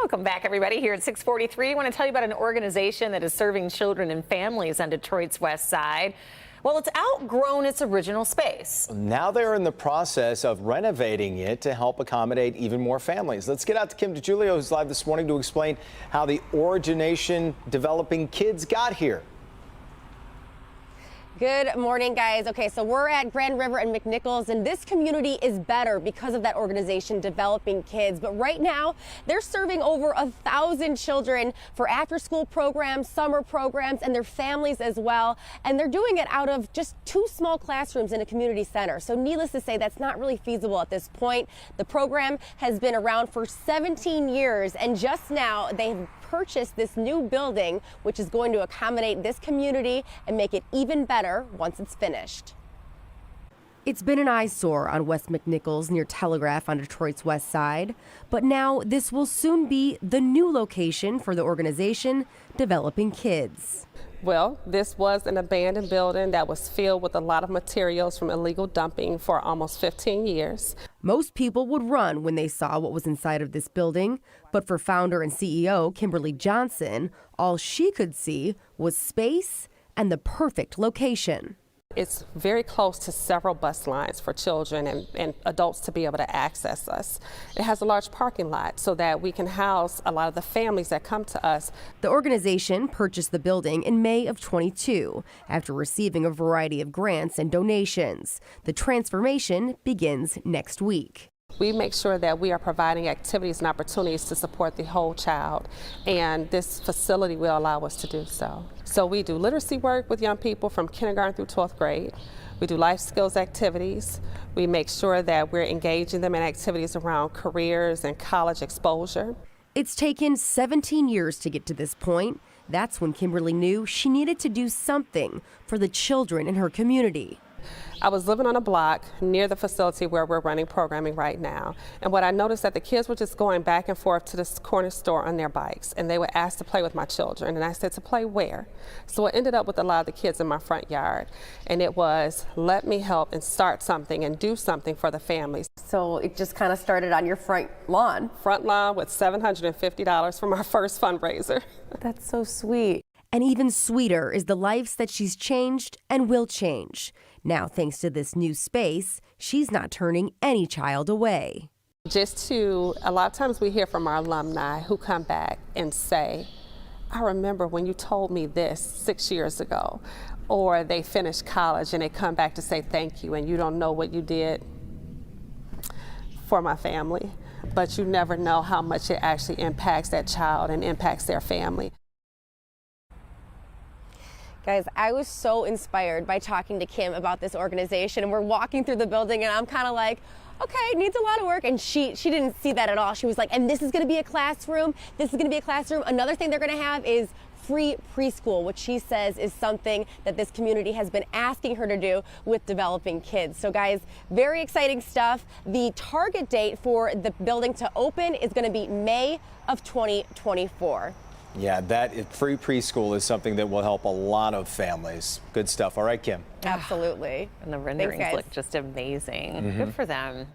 Welcome back, everybody. Here at 6:43, I want to tell you about an organization that is serving children and families on Detroit's west side. Well, it's outgrown its original space. Now they're in the process of renovating it to help accommodate even more families. Let's get out to Kim DeJulio, who's live this morning, to explain how the organization Developing K.I.D.S got here. Good morning, guys. Okay, so we're at Grand River and McNichols, and this community is better because of that organization Developing K.I.D.S. But right now, they're serving over 1,000 children for after-school programs, summer programs, and their families as well. And they're doing it out of just 2 small classrooms in a community center. So needless to say, that's not really feasible at this point. The program has been around for 17 years, and just now they've purchased this new building, which is going to accommodate this community and make it even better once it's finished. It's been an eyesore on West McNichols near Telegraph on Detroit's west side, but now this will soon be the new location for the organization Developing K.I.D.S. Well, this was an abandoned building that was filled with a lot of materials from illegal dumping for almost 15 years. Most people would run when they saw what was inside of this building, but for founder and CEO Kimberly Johnson, all she could see was space and the perfect location. It's very close to several bus lines for children and adults to be able to access us. It has a large parking lot so that we can house a lot of the families that come to us. The organization purchased the building in May of 22 after receiving a variety of grants and donations. The transformation begins next week. We make sure that we are providing activities and opportunities to support the whole child, and this facility will allow us to do so. So we do literacy work with young people from kindergarten through 12th grade. We do life skills activities. We make sure that we're engaging them in activities around careers and college exposure. It's taken 17 years to get to this point. That's when Kimberly knew she needed to do something for the children in her community. I was living on a block near the facility where we're running programming right now, and what I noticed that the kids were just going back and forth to this corner store on their bikes, and they were asked to play with my children, and I said, to play where? So I ended up with a lot of the kids in my front yard, and it was, let me help and start something and do something for the families. So it just kind of started on your front lawn. Front lawn with $750 from our first fundraiser. That's so sweet. And even sweeter is the lives that she's changed and will change. Now, thanks to this new space, she's not turning any child away. Just to, a lot of times we hear from our alumni who come back and say, I remember when you told me this 6 years ago, or they finish college and they come back to say thank you, and you don't know what you did for my family, but you never know how much it actually impacts that child and impacts their family. Guys, I was so inspired by talking to Kim about this organization, and we're walking through the building and I'm kind of like, okay, needs a lot of work, and she didn't see that at all. She was like, and this is going to be a classroom. This is going to be a classroom. Another thing they're going to have is free preschool, which she says is something that this community has been asking her to do with Developing K.I.D.S. So guys, very exciting stuff. The target date for the building to open is going to be May of 2024. Yeah, that free preschool is something that will help a lot of families. Good stuff. All right, Kim. Absolutely. And the renderings Thanks, guys. look just amazing. Good for them.